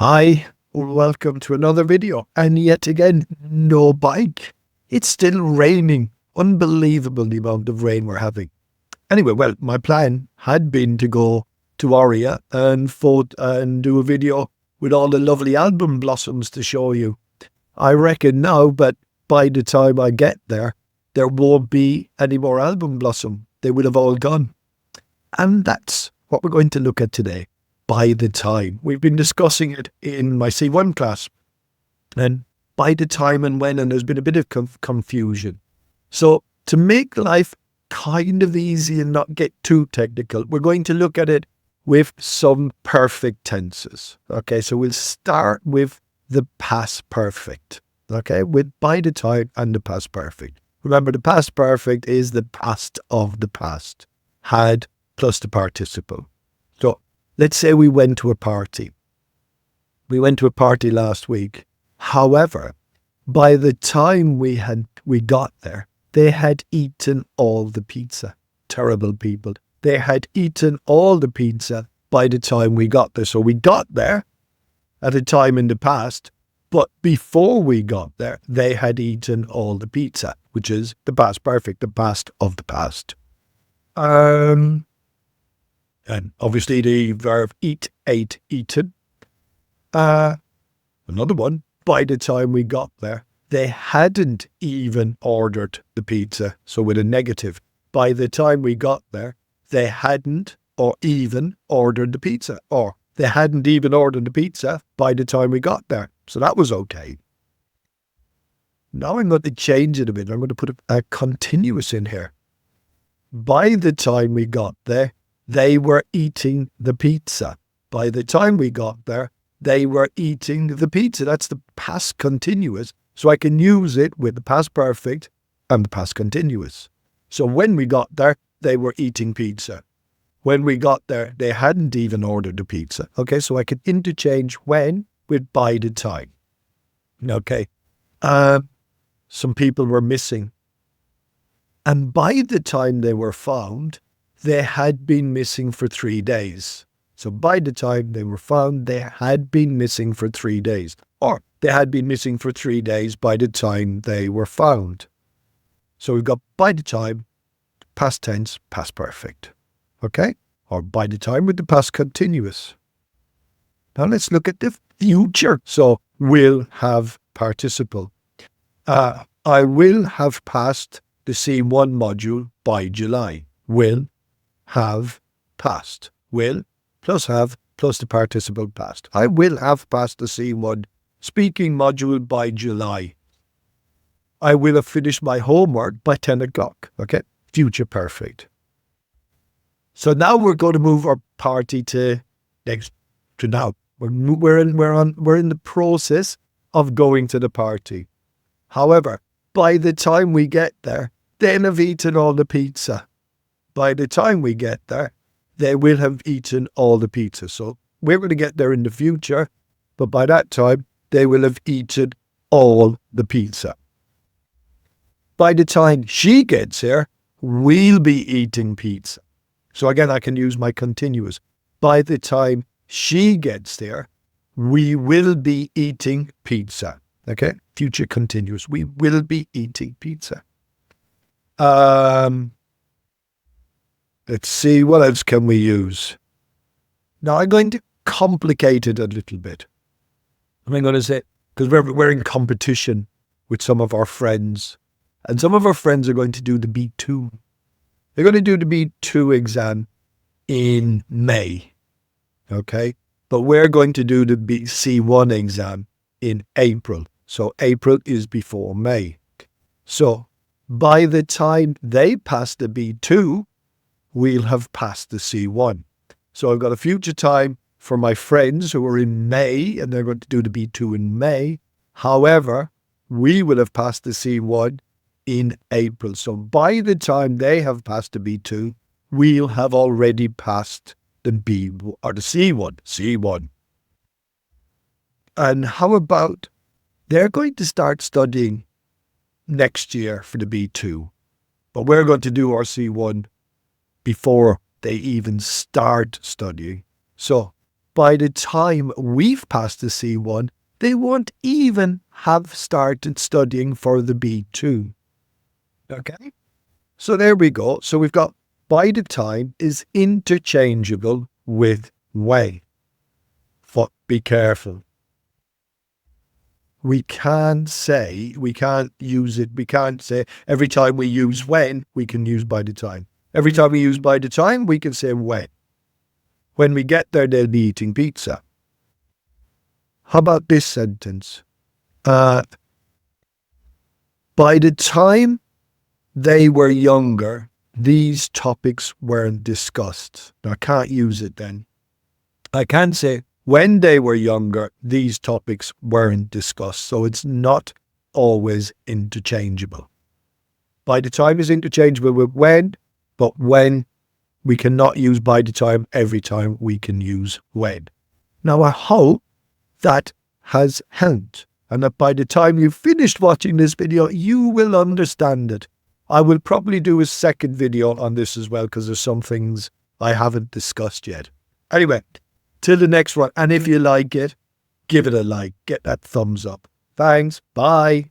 Hi, welcome to another video. And yet again, no bike. It's still raining. Unbelievable the amount of rain we're having. Anyway, well, my plan had been to go to Aria and do a video with all the lovely album blossoms to show you. I reckon now, but by the time I get there won't be any more album blossom. They will have all gone. And that's what we're going to look at today. By the time. We've been discussing it in my C1 class. And by the time and when, and there's been a bit of confusion. So to make life kind of easy and not get too technical, we're going to look at it with some perfect tenses. Okay, so we'll start with the past perfect. Okay, with by the time and the past perfect. Remember, the past perfect is the past of the past. Had plus the participle. So let's say we went to a party. We went to a party last week. However, by the time we got there, they had eaten all the pizza. Terrible people. They had eaten all the pizza by the time we got there. So we got there at a time in the past, but before we got there, they had eaten all the pizza, which is the past perfect, the past of the past. And obviously the verb eat, ate, eaten. Another one, by the time we got there, they hadn't even ordered the pizza. So with a negative, by the time we got there, they hadn't or even ordered the pizza. Or they hadn't even ordered the pizza by the time we got there. So that was okay. Now I'm going to change it a bit. I'm going to put a continuous in here. By the time we got there, they were eating the pizza. By the time we got there, they were eating the pizza. That's the past continuous. So I can use it with the past perfect and the past continuous. So when we got there, they were eating pizza. When we got there, they hadn't even ordered the pizza. Okay, so I can interchange when with by the time. Okay. Some people were missing. And by the time they were found, they had been missing for 3 days. So by the time they were found, they had been missing for 3 days. Or they had been missing for 3 days by the time they were found. So we've got by the time, past tense, past perfect. Okay? Or by the time with the past continuous. Now let's look at the future. So will have participle. I will have passed the C1 module by July. Will have passed. Will plus have plus the participle past. I will have passed the C1 speaking module by July. I will have finished my homework by 10 o'clock. Okay? Future perfect. So now we're going to move our party to now. We're in the process of going to the party. However, by the time we get there, they'll have eaten all the pizza. By the time we get there, they will have eaten all the pizza. So we're going to get there in the future, but by that time, they will have eaten all the pizza. By the time she gets here, we'll be eating pizza. So again, I can use my continuous. By the time she gets there, we will be eating pizza. Okay? Future continuous. We will be eating pizza. Let's see, what else can we use? Now I'm going to complicate it a little bit. I'm going to say, because we're in competition with some of our friends, and some of our friends are going to do the B2. They're going to do the B2 exam in May, okay? But we're going to do the C1 exam in April. So April is before May. So by the time they pass the B2, we'll have passed the C1. So I've got a future time for my friends who are in May, and they're going to do the B2 in May. However, we will have passed the C1 in April. So by the time they have passed the B2, we'll have already passed the B or the C1. And how about they're going to start studying next year for the B2, but we're going to do our C1 before they even start studying. So by the time we've passed the C1, they won't even have started studying for the B2. Okay? So there we go. So we've got by the time is interchangeable with when. But be careful. We can't use it. We can't say every time we use when, we can use by the time. Every time we use by the time, we can say when. When we get there, they'll be eating pizza. How about this sentence? By the time they were younger, these topics weren't discussed. Now, I can't use it then. I can say, when they were younger, these topics weren't discussed. So it's not always interchangeable. By the time is interchangeable with when, but when we cannot use by the time every time we can use when. Now, I hope that has helped, and that by the time you've finished watching this video, you will understand it. I will probably do a second video on this as well, because there's some things I haven't discussed yet. Anyway, till the next one. And if you like it, give it a like. Get that thumbs up. Thanks. Bye.